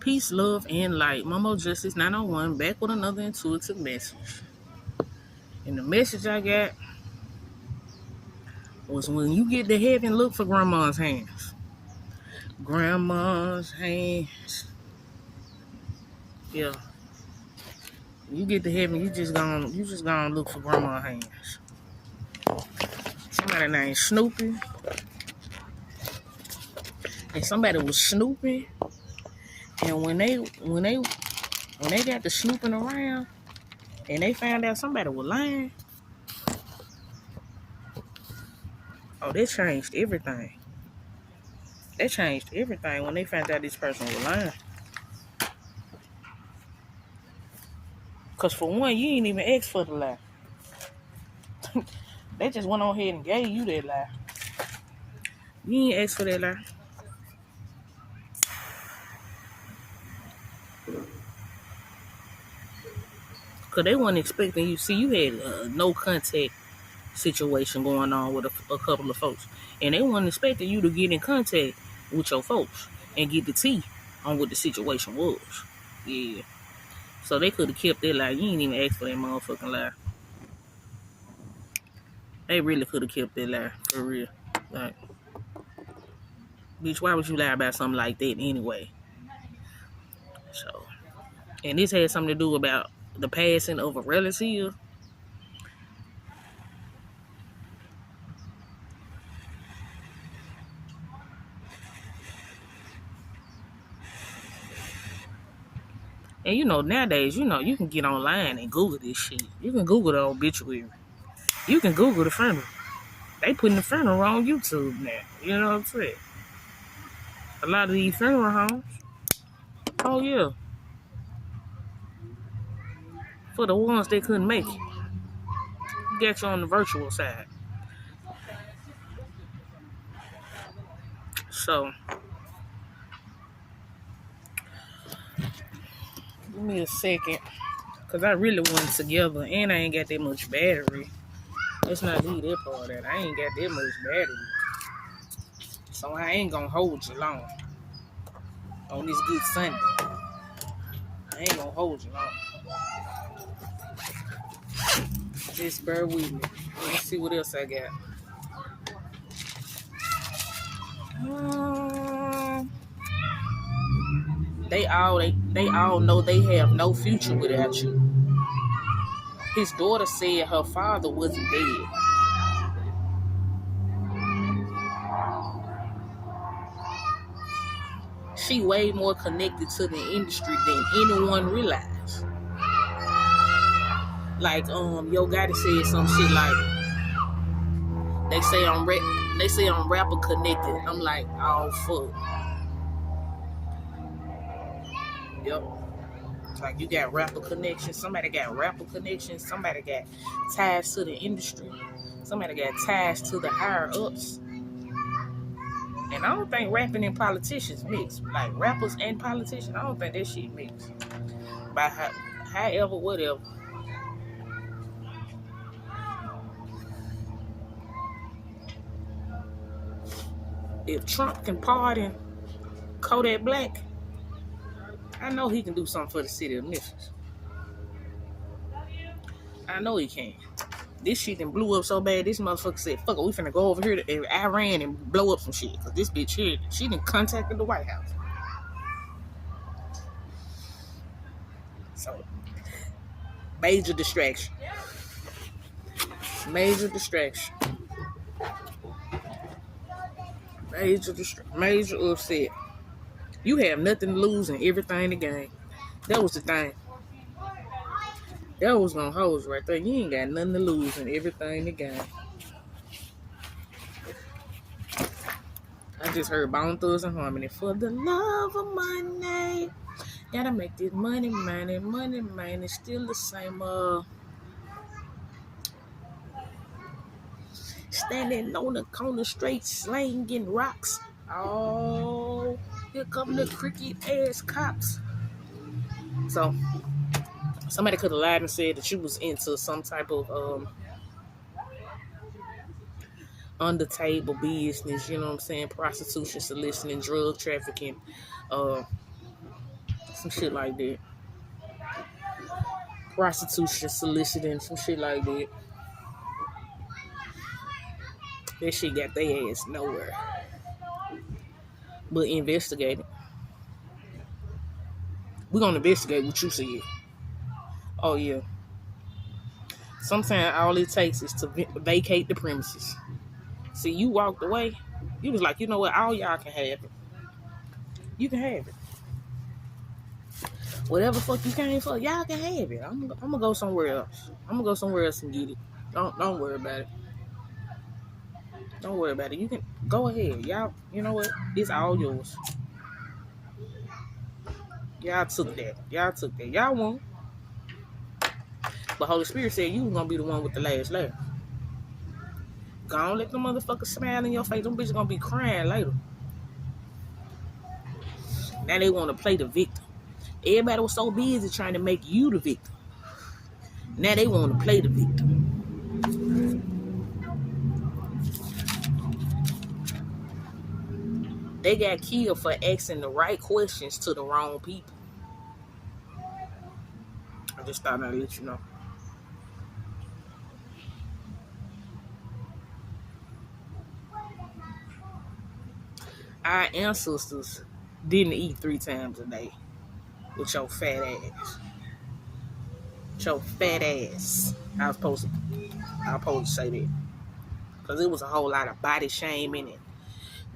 Peace, love, and light. Momo Justice 901 back with another intuitive message. And the message I got was when you get to heaven, look for grandma's hands. Grandma's hands. Yeah. You get to heaven, you just gonna look for grandma's hands. Somebody named Snoopy. And somebody was snooping. And when they got to snooping around and they found out somebody was lying, oh, that changed everything. That changed everything when they found out this person was lying. Because for one, you ain't even asked for the lie. They just went on ahead and gave you that lie. You ain't asked for that lie. Because they weren't expecting you. See, you had no contact situation going on with a couple of folks. And they weren't expecting you to get in contact with your folks and get the tea on what the situation was. Yeah. So they could have kept that lie. You ain't even asked for that motherfucking lie. They really could have kept that lie. For real. Like, bitch, why would you lie about something like that anyway? So, and this had something to do about the passing of a relative. And nowadays, you can get online and Google this shit. You can Google the obituary. You can Google the funeral. They putting the funeral on YouTube now. You know what I'm saying? A lot of these funeral homes. Oh, yeah. For the ones that couldn't make it. Got you on the virtual side. So, give me a second. Because I really want it together. And I ain't got that much battery. Let's not leave that part out. I ain't got that much battery. So I ain't gonna hold you long. On this good Sunday. I ain't gonna hold you long. Just bear with me. Let's see what else I got. They all know they have no future without you. His daughter said her father wasn't dead. She way more connected to the industry than anyone realized. Like Yo Gotti said some shit like they say I'm rapper connected. I'm like, oh fuck. Yep. Like you got rapper connections. Somebody got rapper connections. Somebody got ties to the industry. Somebody got ties to the higher ups. And I don't think rapping and politicians mix. Like rappers and politicians, I don't think that shit mix. But however, whatever. If Trump can pardon Kodak Black, I know he can do something for the city of Memphis. I know he can. This shit done blew up so bad, this motherfucker said, fuck it, we finna go over here to Iran and blow up some shit. Cause this bitch here, she done contacted the White House. So, major distraction. Major distraction. Major upset. You have nothing to lose and everything to gain. That was the thing. That was gonna hold right there. You ain't got nothing to lose and everything to gain. I just heard Bone Thugs and Harmony. For the love of money, gotta make this money. Still the same. Standing on the corner straight, slanging rocks. Oh, here come the cricket ass cops. So, somebody could have lied and said that you was into some type of under table business, you know what I'm saying? Prostitution, soliciting, drug trafficking, Some shit like that. Prostitution, soliciting, some shit like that. That shit got their ass nowhere. But investigate it. We're gonna investigate what you said. Oh yeah. Sometimes all it takes is to vacate the premises. See, you walked away. You was like, you know what? All y'all can have it. You can have it. Whatever fuck you came for, y'all can have it. I'm gonna go somewhere else. I'm gonna go somewhere else and get it. Don't worry about it. Don't worry about it. You can go ahead. Y'all, you know what? It's all yours. Y'all took that. Y'all won. But Holy Spirit said you was gonna be the one with the last laugh. Go on, let the motherfuckers smile in your face. Them bitches gonna be crying later. Now they wanna play the victim. Everybody was so busy trying to make you the victim. Now they wanna play the victim. They got killed for asking the right questions to the wrong people. I just thought I'd let you know. Our ancestors didn't eat 3 times a day with your fat ass. With your fat ass. I was supposed to say that. Because it was a whole lot of body shaming and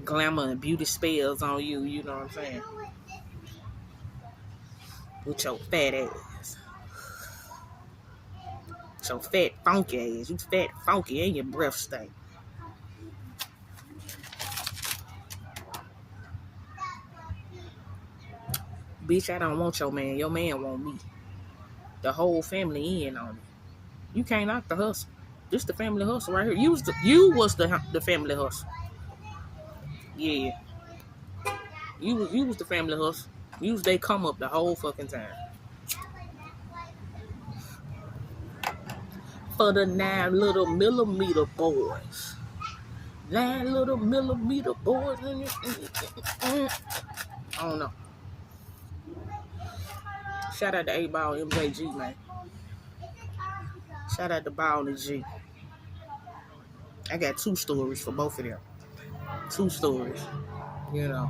glamour and beauty spells on you, you know what I'm saying? With your fat ass. With your fat funky ass. You fat funky and your breath stink. Bitch, I don't want your man. Your man want me. The whole family in on it. You can't knock the hustle. This the family hustle right here. You was the family hustle. Yeah. You was the family hustle. They come up the whole fucking time. For the 9 little millimeter boys. 9 little millimeter boys. I don't know. Shout out to A-Ball MJG, man. Shout out to Ball and G. I got 2 stories for both of them. 2 stories. You know.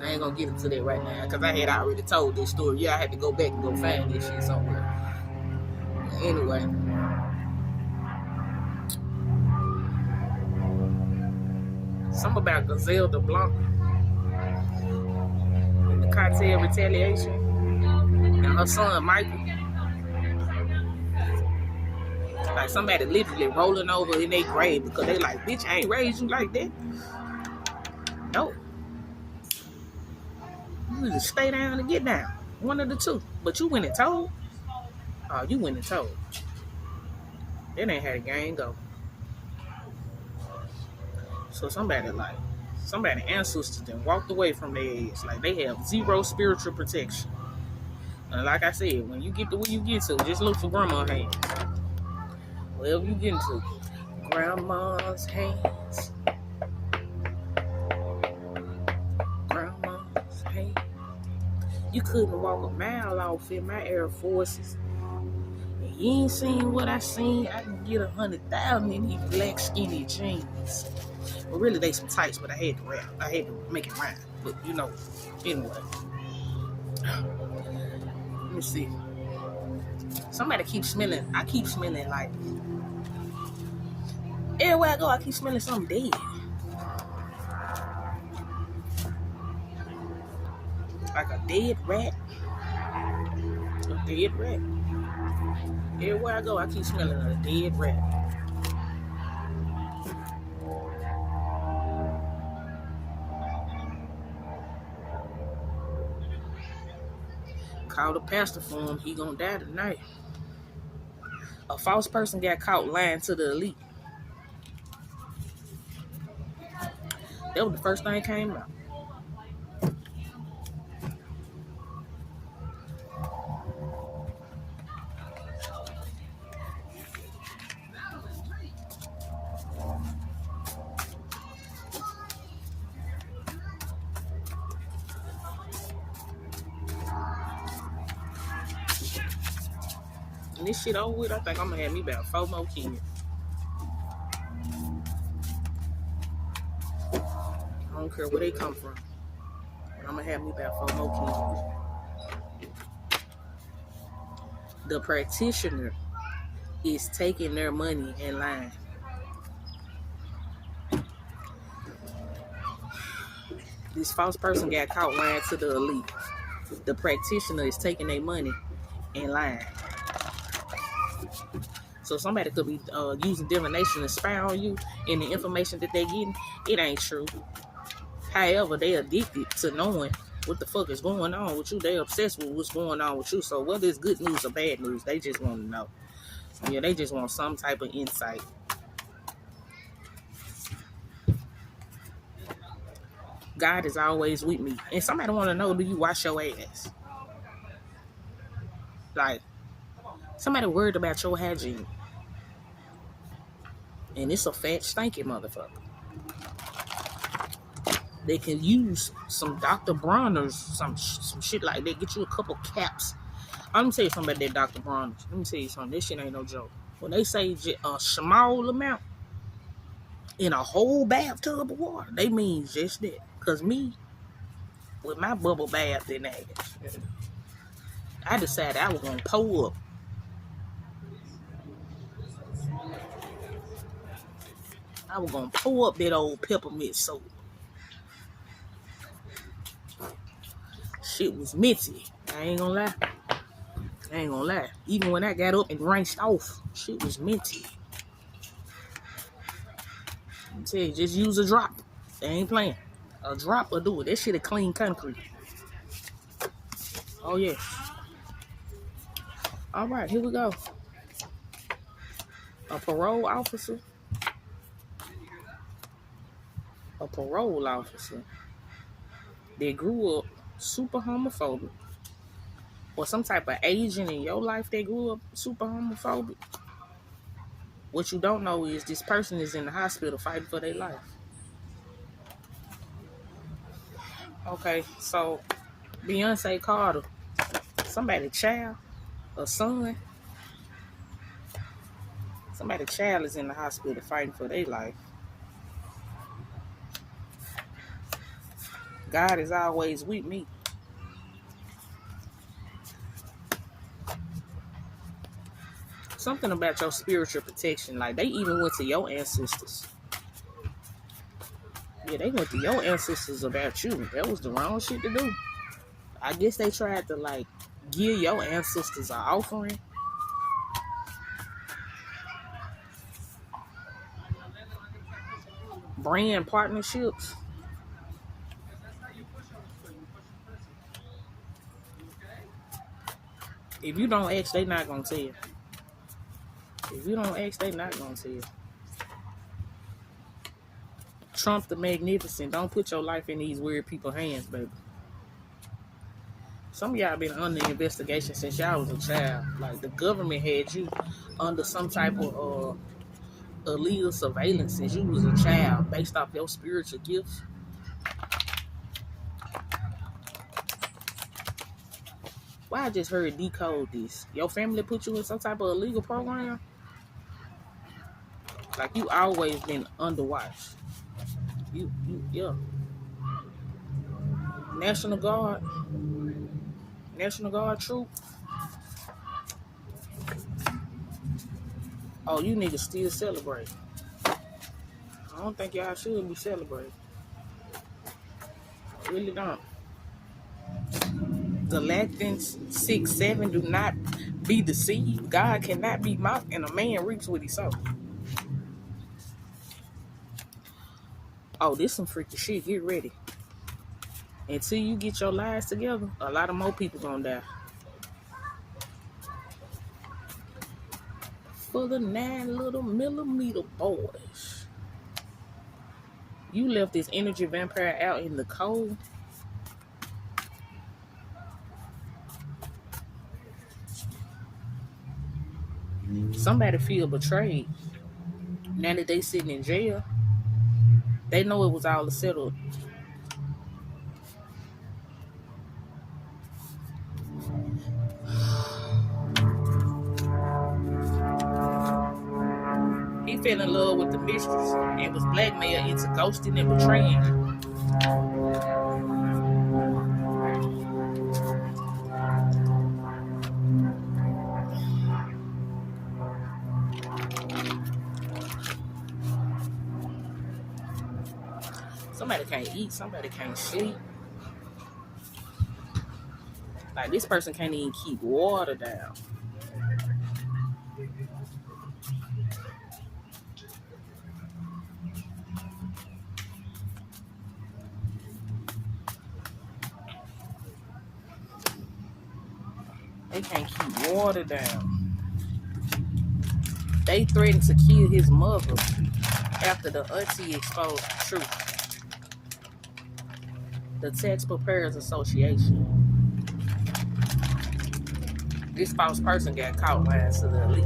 I ain't gonna get into that right now because I had already told this story. Yeah, I had to go back and go find this shit somewhere. Anyway. Something about Gazelle de Blanc and the cartel retaliation and her son Michael. Like somebody literally rolling over in their grave because they like, bitch, I ain't raised you like that. No. You just stay down and get down. One of the two. But you went and told. Oh, you went and told. That ain't how the game go. So somebody ancestors then walked away from their age. Like they have 0 spiritual protection. And like I said, when you get to where you get to, just look for grandma's hands. Wherever you get into. Grandma's hands. Grandma's hands. You couldn't walk a mile off in my Air Forces. And you ain't seen what I seen. I can get 100,000 in these black skinny jeans. Well, really, they some tights, but I had to rap. I had to make it rhyme. But, you know, anyway. Let me see. Somebody keeps smelling. I keep smelling like... Everywhere I go, I keep smelling something dead. Like a dead rat. A dead rat. Everywhere I go, I keep smelling a dead rat. Call the pastor for him. He gonna die tonight. A false person got caught lying to the elite. That was the first thing that came out. And this shit over with, I think I'm gonna have me about 4 more kids. I don't care where they come from. But I'm gonna have me about 4 more kids. The practitioner is taking their money in line. This false person got caught lying to the elite. The practitioner is taking their money in line. So somebody could be using divination to spy on you, and the information that they're getting, it ain't true. However, they addicted to knowing what the fuck is going on with you. They obsessed with what's going on with you. So whether it's good news or bad news, they just want to know. Yeah, they just want some type of insight. God is always with me. And somebody want to know, do you wash your ass? Like, somebody worried about your hygiene. And it's a fat, stinky motherfucker. They can use some Dr. Bronner's, some shit like that. Get you a couple caps. I'm going to tell you something about that Dr. Bronner's. Let me tell you something. This shit ain't no joke. When they say a small amount in a whole bathtub of water, they mean just that. Because me, with my bubble bath in that, I decided I was going to pour up. I was going to pour up that old peppermint soap. Shit was minty. I ain't gonna lie. Even when I got up and rinsed off, shit was minty. I tell you, just use a drop. They ain't playing. A drop will do it. That shit a clean concrete. Oh yeah. All right, here we go. A parole officer. They grew up super homophobic. Or some type of agent in your life that grew up super homophobic. What you don't know is this person is in the hospital fighting for their life. Okay, so Beyonce Carter, somebody's child, a son, somebody's child is in the hospital fighting for their life. God is always with me. Something about your spiritual protection, like they even went to your ancestors. Yeah, they went to your ancestors about you. That was the wrong shit to do. I guess they tried to like give your ancestors an offering. Brand partnerships. If you don't ask, they not gonna tell you. If you don't ask, they not gonna tell you. Trump the Magnificent. Don't put your life in these weird people's hands, baby. Some of y'all been under investigation since y'all was a child. Like the government had you under some type of illegal surveillance since you was a child based off your spiritual gifts. Why I just heard decode this. Your family put you in some type of illegal program? Like you always been under watch. Yeah. National Guard troop. Oh, you niggas still celebrate. I don't think y'all should be celebrating. Really don't. Galatians 6:7 do not be deceived. God cannot be mocked, and a man reaps what he sows. Oh, this some freaky shit. Get ready. Until you get your lives together, a lot of more people gonna die. For the 9 little millimeter boys. You left this energy vampire out in the cold. Somebody feel betrayed. Now that they sitting in jail, they know it was all settled. fell in love with the mistress and was blackmailed into ghosting and betraying her. Somebody can't eat, somebody can't sleep. Like, this person can't even keep water down. They can't keep water down. They threatened to kill his mother after the auntie exposed the truth. The Tax Preparers Association. This false person got caught lying to the elite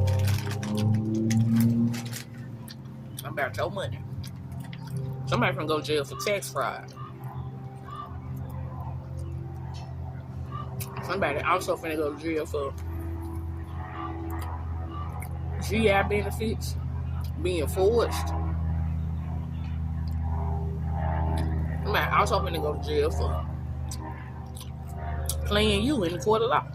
about your money. Somebody can go to jail for tax fraud. Somebody also finna go to jail for GI benefits being forged. Somebody also finna go to jail for playing you in the court of law.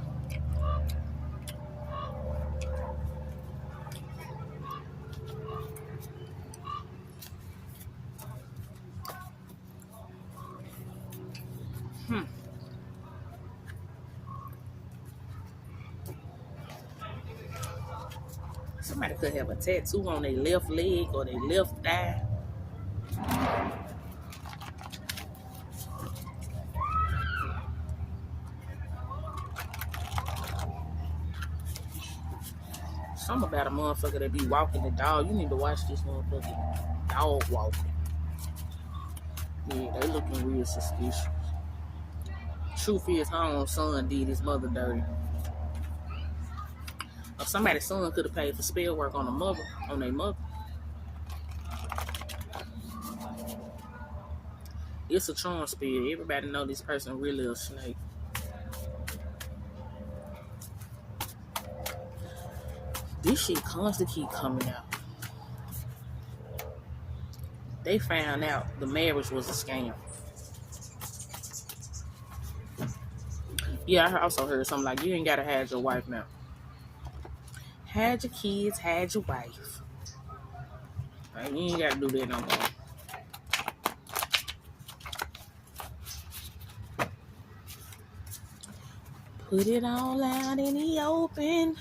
Somebody could have a tattoo on their left leg or their left thigh. Something about a motherfucker that be walking the dog. You need to watch this motherfucking dog walking. Yeah, they looking real suspicious. Truth is, her own son did his mother dirty. Or somebody's son could have paid for spell work on their mother. It's a charm spell. Everybody know this person really a snake. This shit constantly keep coming out. They found out the marriage was a scam. Yeah, I also heard something like, you ain't gotta have your wife now. Had your kids, had your wife. Like, you ain't gotta do that no more. Put it all out in the open.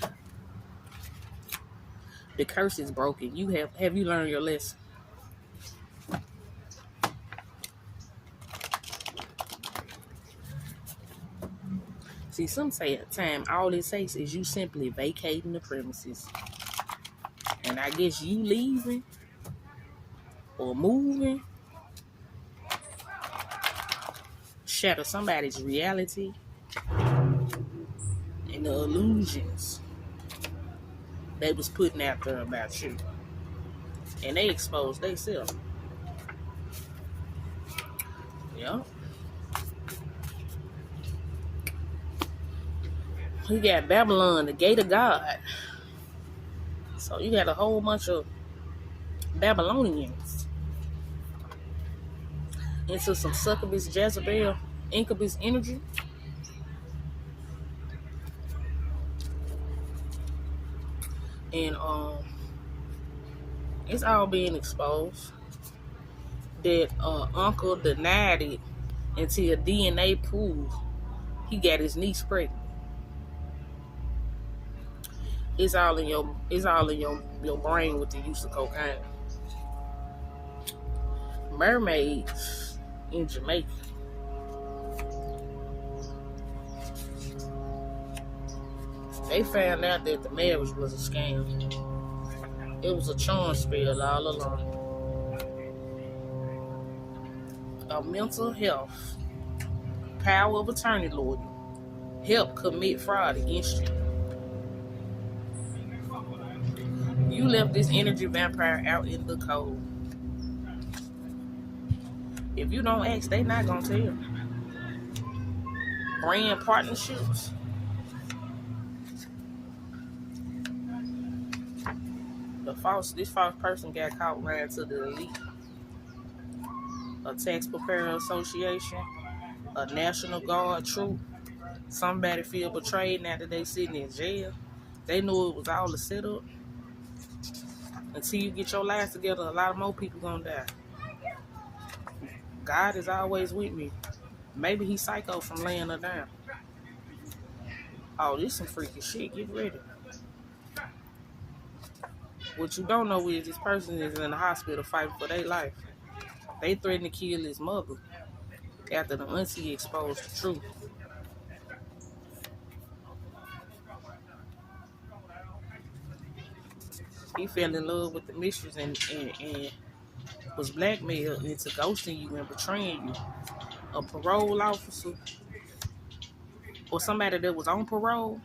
The curse is broken. Have you learned your lesson? See, some say at time all it takes is you simply vacating the premises. And I guess you leaving or moving shatter somebody's reality and the illusions they was putting out there about you. And they exposed themselves. Yeah. You got Babylon, the gate of God. So you got a whole bunch of Babylonians into some succubus, Jezebel, incubus energy. And it's all being exposed. That uncle denied it until DNA proved he got his niece pregnant. It's all in your brain with the use of cocaine. Mermaids in Jamaica. They found out that the marriage was a scam. It was a charm spell all along. A mental health, power of attorney lawyer, help commit fraud against you. You left this energy vampire out in the cold. If you don't ask, they not gonna tell. Brand partnerships. This false person got caught ran to the elite, a tax preparer association, a National Guard troop. Somebody feel betrayed now that they sitting in jail. They knew it was all a setup. Until you get your life together, a lot of more people gonna die. God is always with me. Maybe he's psycho from laying her down. Oh, this some freaky shit. Get ready. What you don't know is this person is in the hospital fighting for their life. They threatened to kill his mother after the auntie exposed the truth. He fell in love with the mistress and was blackmailed into ghosting you and betraying you. A parole officer or somebody that was on parole.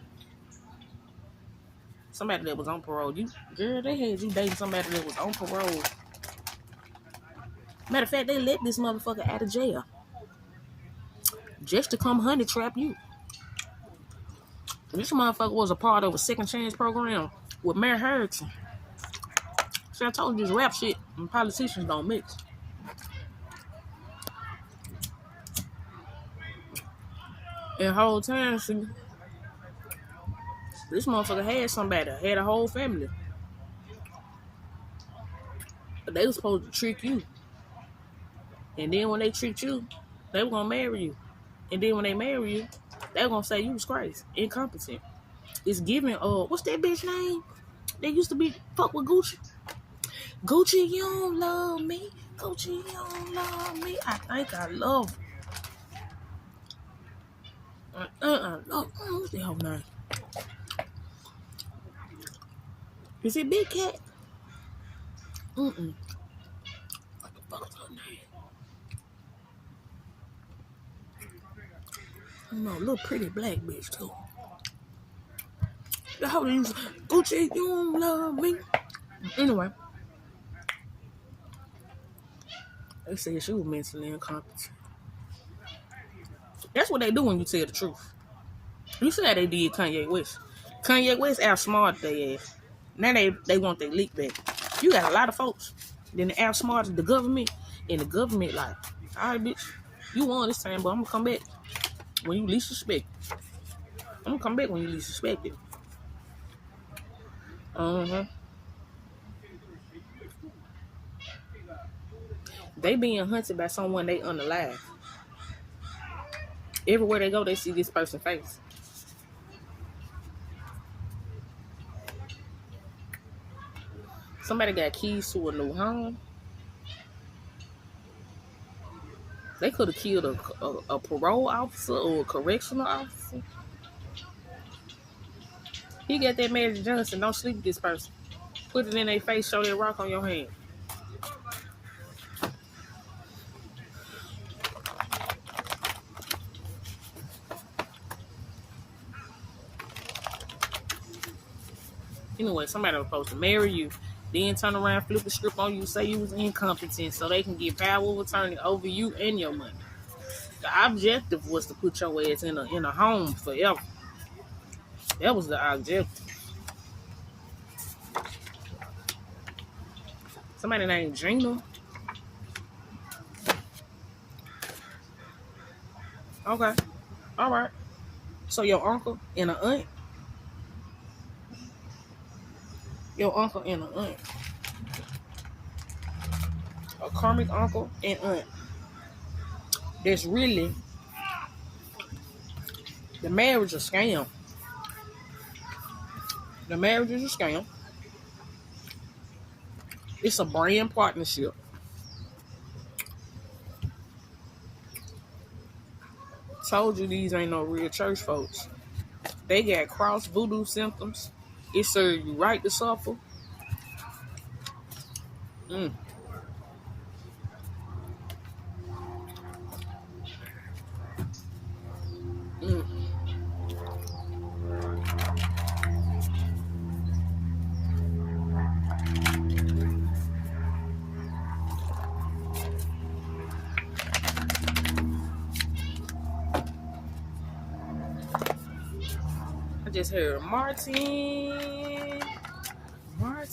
Somebody that was on parole. Girl, they had you dating somebody that was on parole. Matter of fact, they let this motherfucker out of jail just to come honey trap you. This motherfucker was a part of a second chance program with Mayor Harrison. See, I told you this rap shit and politicians don't mix. And the whole time, see, this motherfucker had somebody, had a whole family. But they was supposed to trick you. And then when they tricked you, they were gonna marry you. And then when they marry you, they were gonna say you was crazy, incompetent. It's giving, what's that bitch name? They used to be fuck with Gucci. Gucci, you don't love me. Gucci, you don't love me. I think I love her. What's the whole name? Is it Big Cat? What the fuck is her name? I don't know, a little pretty black bitch too. The whole thing, Gucci, you don't love me. Anyway, they said she was mentally incompetent. That's what they do when you tell the truth. You see how they did Kanye West. Kanye West outsmarted their ass. Now they want their leak back. You got a lot of folks. Then they outsmarted the government. And the government like, all right, bitch, you won this time, but I'm going to come back when you least suspect it. I'm going to come back when you least suspect it. They being hunted by someone they unalive. Everywhere they go, they see this person's face. Somebody got keys to a new home. They could have killed a parole officer or a correctional officer. He got that Magic Johnson. Don't sleep with this person. Put it in their face. Show that rock on your hand. Anyway, somebody was supposed to marry you, then turn around, flip the script on you, say you was incompetent so they can get power of attorney over you and your money. The objective was to put your ass in a home forever. That was the objective. Somebody named Gina. Okay. All right. So your uncle and an aunt. Your uncle and an aunt. A karmic uncle and aunt. That's really the marriage is a scam. The marriage is a scam. It's a brand partnership. Told you these ain't no real church folks. They got cross voodoo symptoms. It serves you right to suffer. I just heard Martin.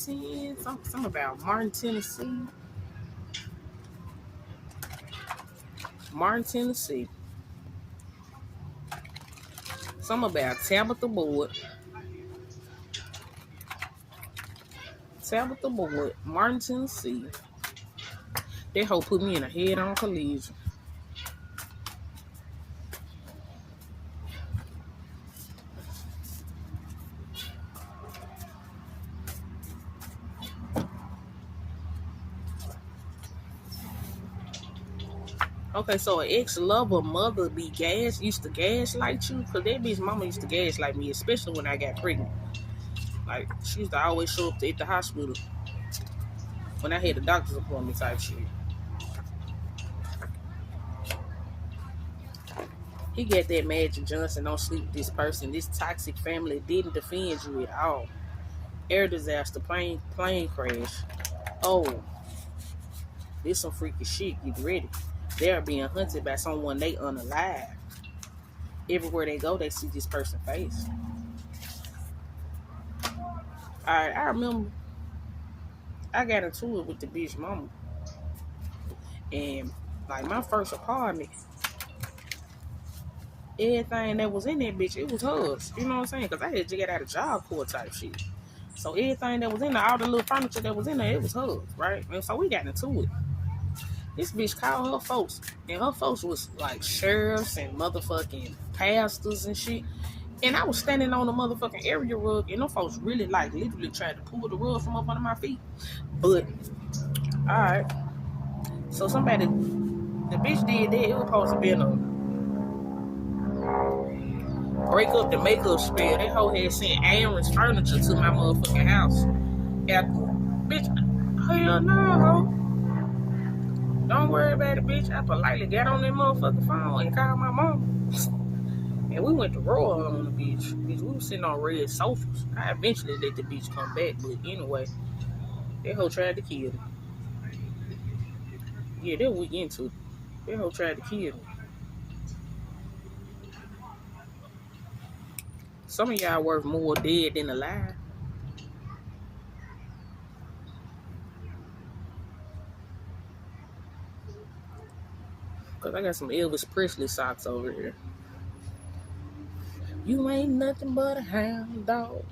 Martin. Something about Martin, Tennessee. Martin, Tennessee. Something about Tabitha Boyd. Tabitha Boyd, Martin, Tennessee. That hoe put me in a head-on collision. Okay, so an ex-lover mother used to gaslight you? Because that bitch mama used to gaslight me, especially when I got pregnant. Like, she used to always show up at the hospital when I had a doctor's appointment type shit. He got that Magic Johnson, don't sleep with this person. This toxic family didn't defend you at all. Air disaster, plane crash. Oh, this some freaky shit. Get ready. They are being hunted by someone they unalive. Everywhere they go, they see this person's face. Alright, I remember I got into it with the bitch mama. And like my first apartment, everything that was in that bitch, it was hers. You know what I'm saying? Because I had to get out of job court type shit. So everything that was in there, all the little furniture that was in there, it was hers, right? And so we got into it. This bitch called her folks. And her folks was like sheriffs and motherfucking pastors and shit. And I was standing on the motherfucking area rug, and them folks really like literally tried to pull the rug from up under my feet. But, alright. So the bitch did that. It was supposed to be a break up the makeup spell. That hoe had sent Aaron's furniture to my motherfucking house. Bitch, hell no, hoe. Don't worry about it, bitch. I politely got on that motherfucking phone and called my mom. And we went to roll on the beach. Bitch, we was sitting on red sofas. I eventually let the bitch come back, but anyway, that hoe tried to kill me. Yeah, that we into it. That hoe tried to kill me. Some of y'all worth more dead than alive. Cause I got some Elvis Presley socks over here. You ain't nothing but a hound dog.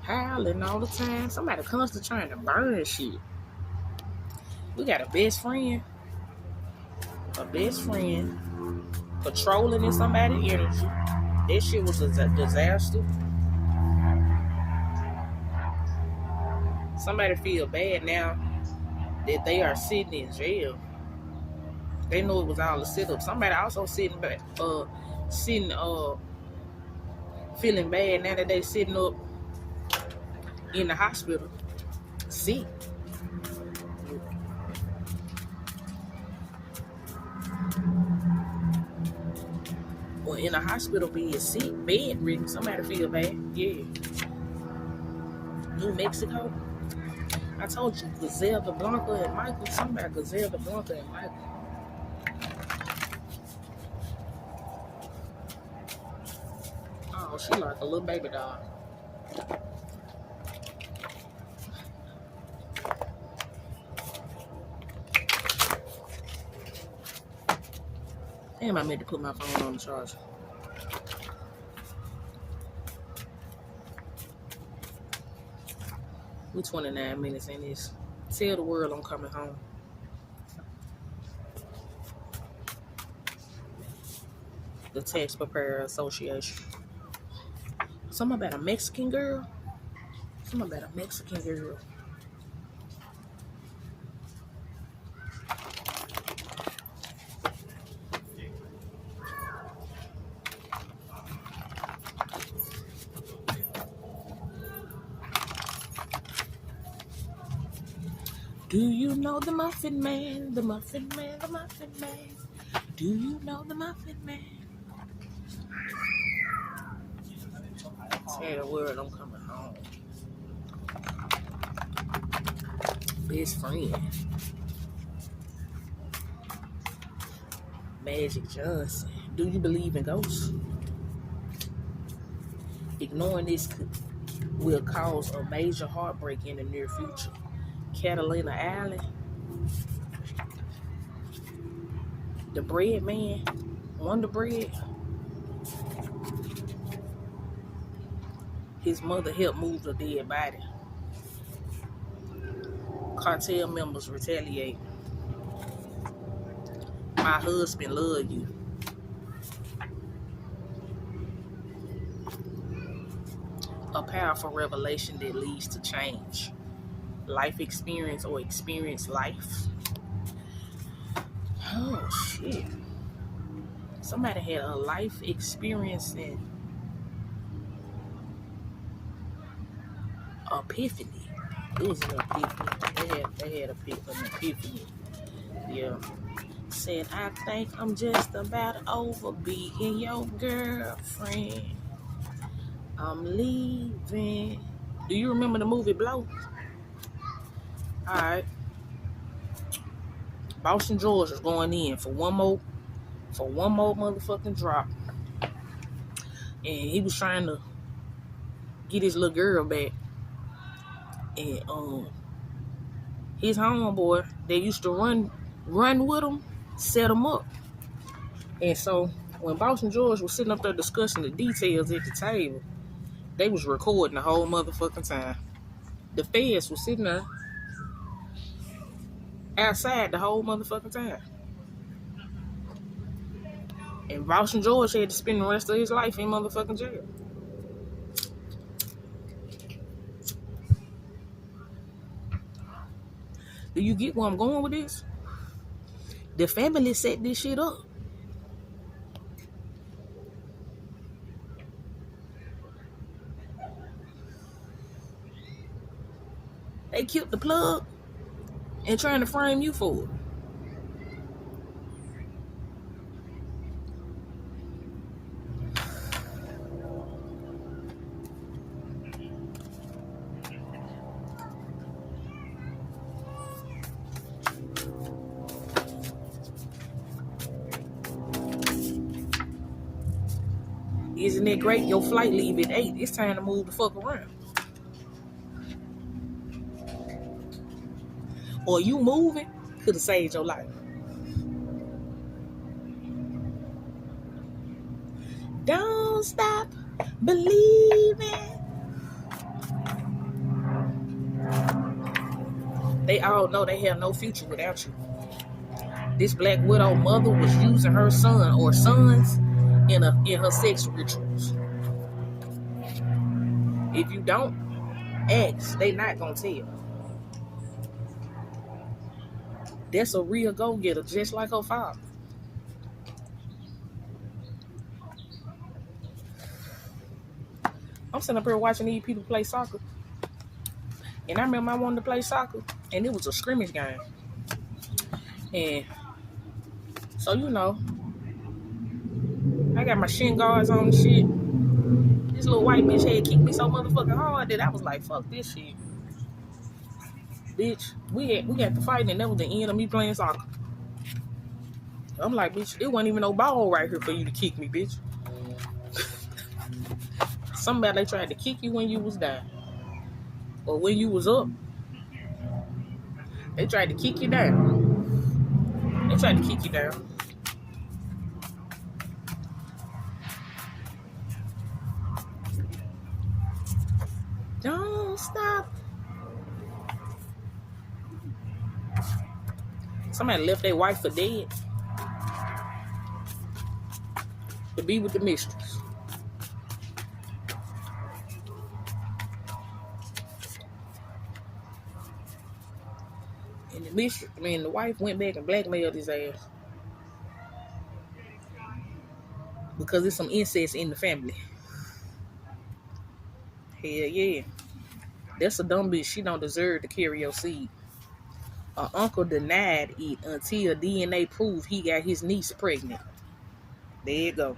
Howling all the time. Somebody constantly trying to burn shit. We got a best friend. A best friend patrolling in somebody's energy. That shit was a disaster. Somebody feel bad now that they are sitting in jail. They know it was all a setup. Somebody also sitting back, feeling bad now that they sitting up in the hospital, sick. Or in a hospital being sick, bedridden. Somebody feel bad. Yeah. New Mexico. I told you, Gazelle de Blanca and Michael. Somebody Gazelle de Blanca and Michael. Oh, she like a little baby doll. Damn, I meant to put my phone on the charger. We 29 minutes in this. Tell the world I'm coming home. The Tax Preparer Association. Something about a Mexican girl. Something about a Mexican girl. Do you know the Muffin Man? The Muffin Man, the Muffin Man. Do you know the Muffin Man? Tell the world I'm coming home. Best friend. Magic Johnson. Do you believe in ghosts? Ignoring this will cause a major heartbreak in the near future. Catalina Allen, the bread man, Wonder Bread, his mother helped move the dead body. Cartel members retaliate. My husband love you. A powerful revelation that leads to change. Life experience or experience life. Oh shit. Somebody had a life experience and epiphany. It was an epiphany. They had an epiphany. Yeah. Said, I think I'm just about over being your girlfriend. I'm leaving. Do you remember the movie Blow? Alright. Boston George is going in for one more motherfucking drop. And he was trying to get his little girl back. And his homeboy, they used to run with him, set him up. And so when Boston George was sitting up there discussing the details at the table, they was recording the whole motherfucking time. The feds was sitting there outside the whole motherfucking time. And Boston George had to spend the rest of his life in motherfucking jail. Do you get where I'm going with this? The family set this shit up. They killed the plug and trying to frame you for it. Isn't it great? Your flight leave at 8. It's time to move the fuck around. Or you moving could have saved your life. Don't stop believing. They all know they have no future without you. This Black Widow mother was using her son or sons in her sex rituals. If you don't ask, they not gonna tell. That's a real go-getter, just like her father. I'm sitting up here watching these people play soccer. And I remember I wanted to play soccer, and it was a scrimmage game. And so, you know, I got my shin guards on and shit. This little white bitch had kicked me so motherfucking hard that I was like, fuck this shit. Bitch, we got to fight, and that was the end of me playing soccer. I'm like, bitch, it wasn't even no ball right here for you to kick me, bitch. Somebody tried to kick you when you was down. Or when you was up. They tried to kick you down. They tried to kick you down. Don't stop. Somebody left their wife for dead to be with the mistress. And the wife went back and blackmailed his ass because there's some incest in the family. Hell yeah. That's a dumb bitch. She don't deserve to carry your seed. Her uncle denied it until DNA proved he got his niece pregnant. There you go.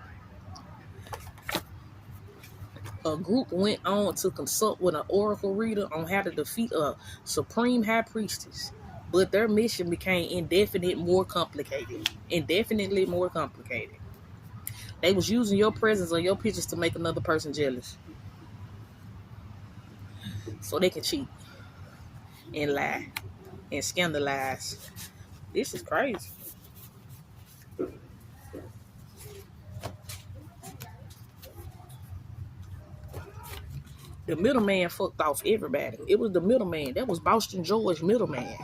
A group went on to consult with an oracle reader on how to defeat a supreme high priestess, but their mission became indefinitely more complicated. They was using your presence or your pictures to make another person jealous. so they can cheat and lie and scandalize. This is crazy. The middleman fucked off everybody. It was the middleman. That was Boston George middleman.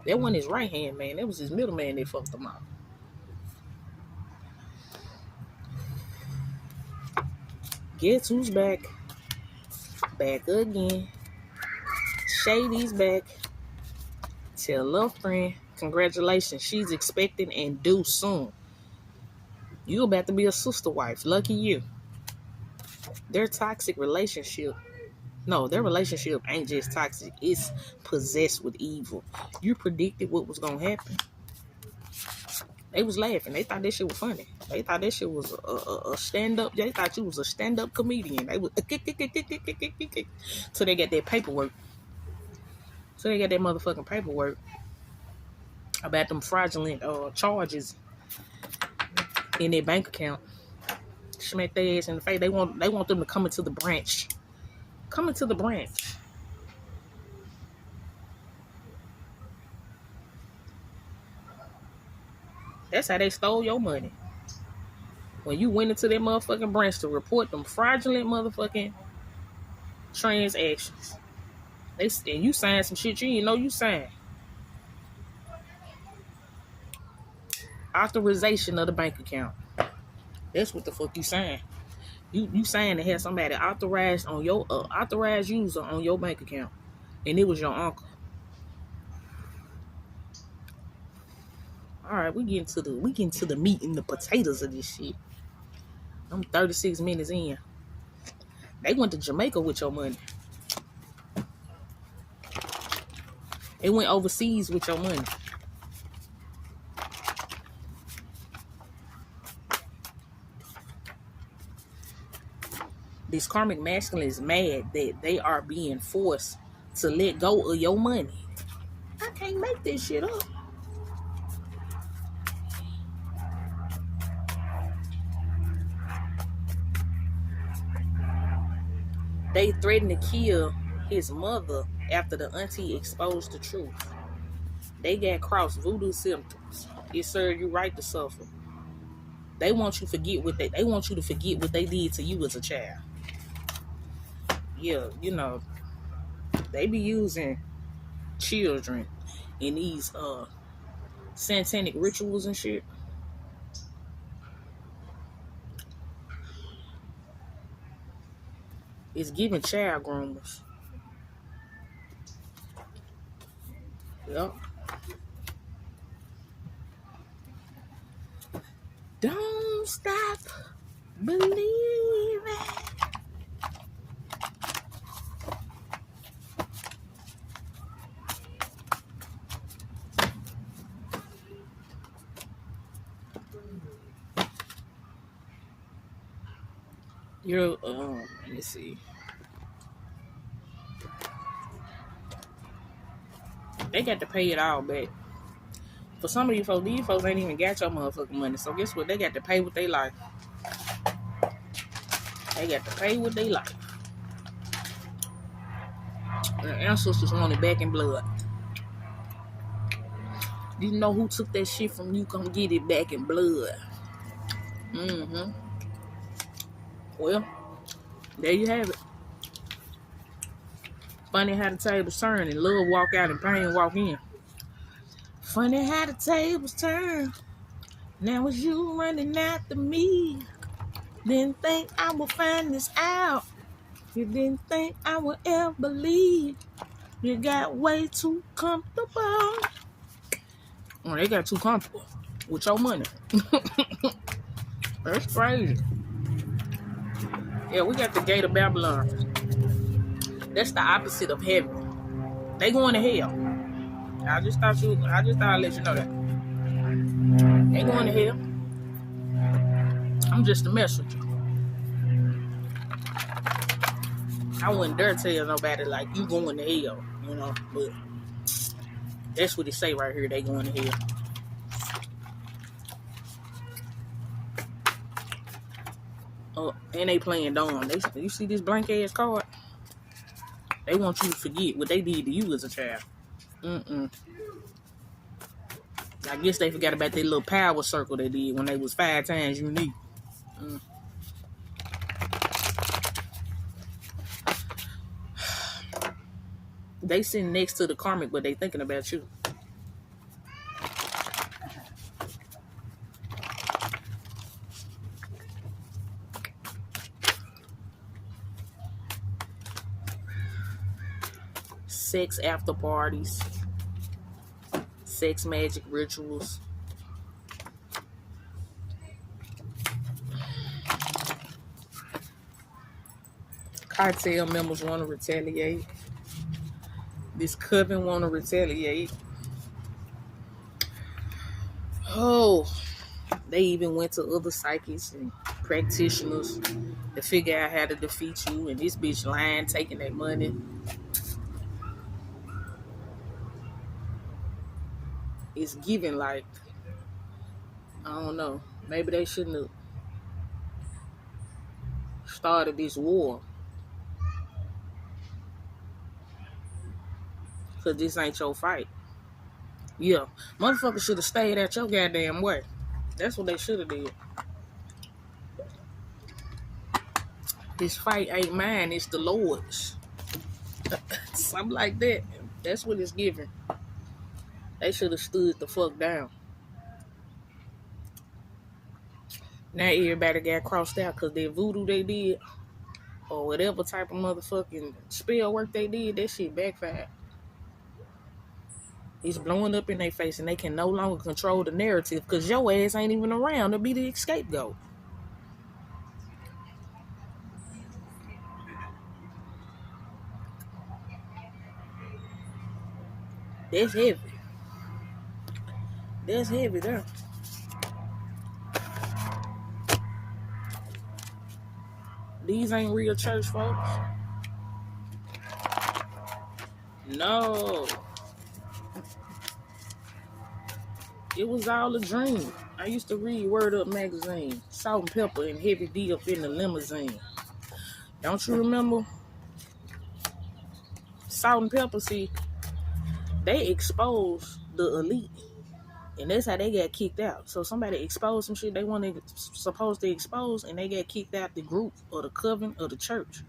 That wasn't his right hand man. That was his middleman that fucked him off. Guess who's back? Back again. Shady's back. Tell a friend, congratulations. She's expecting and due soon. You about to be a sister wife. Lucky you. Their toxic relationship. No, their relationship ain't just toxic. It's possessed with evil. You predicted what was going to happen. They was laughing. They thought that shit was funny. They thought that shit was a stand-up. They thought you was a stand-up comedian. They was so they got that paperwork. So they got that motherfucking paperwork about them fraudulent charges in their bank account. Smack their ass in the face. They want them to come into the branch. Come into the branch. That's how they stole your money. When you went into that motherfucking branch to report them fraudulent motherfucking transactions. And you signed some shit you didn't know you signed. Authorization of the bank account. That's what the fuck you signed. You signed to have somebody authorized on your authorized user on your bank account, and it was your uncle. All right, we get to the meat and the potatoes of this shit. I'm 36 minutes in. They went to Jamaica with your money. They went overseas with your money. This karmic masculine is mad that they are being forced to let go of your money. I can't make this shit up. They threatened to kill his mother after the auntie exposed the truth. They got cross voodoo symptoms. It served you right to suffer. They want you to forget what they did to you as a child. Yeah, you know, they be using children in these satanic rituals and shit. It's giving child groomers. Yep. Don't stop believing. You're let me see. They got to pay it all back. For some of these folks ain't even got your motherfucking money. So guess what? They got to pay with their life. They got to pay with their life. The ancestors want it back in blood. You know who took that shit from you? Come get it back in blood. Mm-hmm. Well, there you have it. Funny how the tables turn and love walk out and pain walk in. Funny how the tables turn. Now it's you running after me. Didn't think I would find this out. You didn't think I would ever believe. You got way too comfortable. Oh, they got too comfortable with your money. That's crazy. Yeah, we got the gate of Babylon. That's the opposite of heaven. They going to hell. I just thought I'd let you know that. They going to hell. I'm just a messenger. I wouldn't dare tell nobody like you going to hell, you know, but that's what it say right here. They going to hell. Oh, and they playing dumb. You see this blank ass card? They want you to forget what they did to you as a child. I guess they forgot about that little power circle they did when they was 5 times unique. They sitting next to the karmic, but they thinking about you. Sex after parties. Sex magic rituals. Cartel members want to retaliate. This coven want to retaliate. Oh, they even went to other psychics and practitioners to figure out how to defeat you. And this bitch lying, taking their money. It's giving like, I don't know. Maybe they shouldn't have started this war. Because this ain't your fight. Yeah. Motherfuckers should have stayed out your goddamn way. That's what they should have did. This fight ain't mine, it's the Lord's. Something like that. That's what it's giving. They should have stood the fuck down. Now everybody got crossed out because that voodoo they did, or whatever type of motherfucking spell work they did, that shit backfired. It's blowing up in their face and they can no longer control the narrative because your ass ain't even around to be the scapegoat. That's heavy. That's heavy there. These ain't real church folks. No. It was all a dream. I used to read Word Up magazine. Salt and Pepper and Heavy D up in the limousine. Don't you remember? Salt and Pepper, see, they exposed the elite. And that's how they got kicked out. So somebody exposed some shit they weren't supposed to expose, and they got kicked out the group or the coven or the church.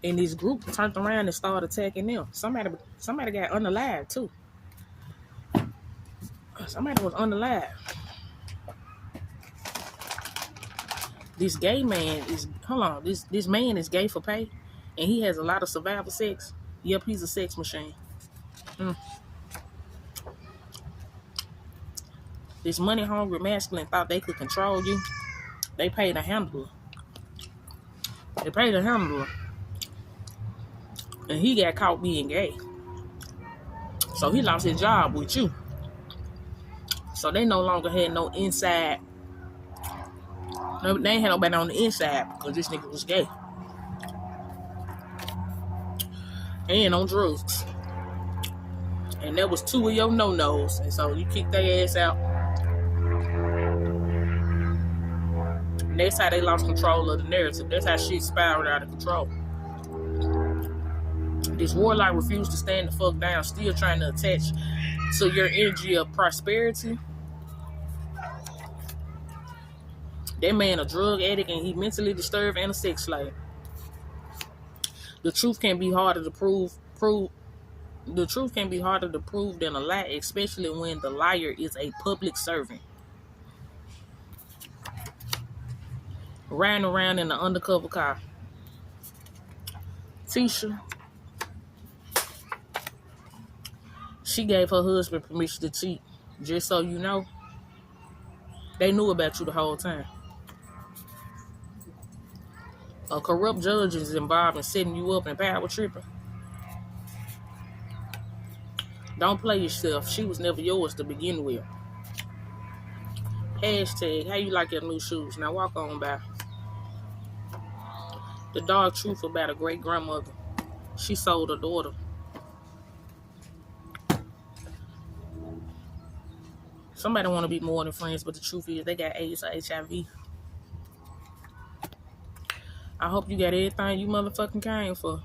And this group turned around and started attacking them. Somebody got unalive too. Somebody was unalive. This gay man is, hold on, this man is gay for pay, and he has a lot of survival sex. Yep, he's a sex machine. This money-hungry masculine thought they could control you. They paid a handler. And he got caught being gay. So he lost his job with you. So they no longer had no inside. No, they ain't had nobody on the inside because this nigga was gay. And on drugs. And that was 2 of your no-nos. And so you kicked their ass out. And that's how they lost control of the narrative. That's how shit spiraled out of control. This warlock refused to stand the fuck down, still trying to attach to your energy of prosperity. That man a drug addict and he mentally disturbed and a sex slave. The truth can be harder to prove. The truth can be harder to prove than a lie, especially when the liar is a public servant. Riding around in an undercover car. Tisha, she gave her husband permission to cheat. Just so you know, they knew about you the whole time. A corrupt judge is involved in setting you up and power tripping. Don't play yourself. She was never yours to begin with. Hashtag, how you like your new shoes? Now walk on by. The dark truth about a great grandmother. She sold her daughter. Somebody want to be more than friends, but the truth is they got AIDS or HIV. I hope you got everything you motherfucking came for.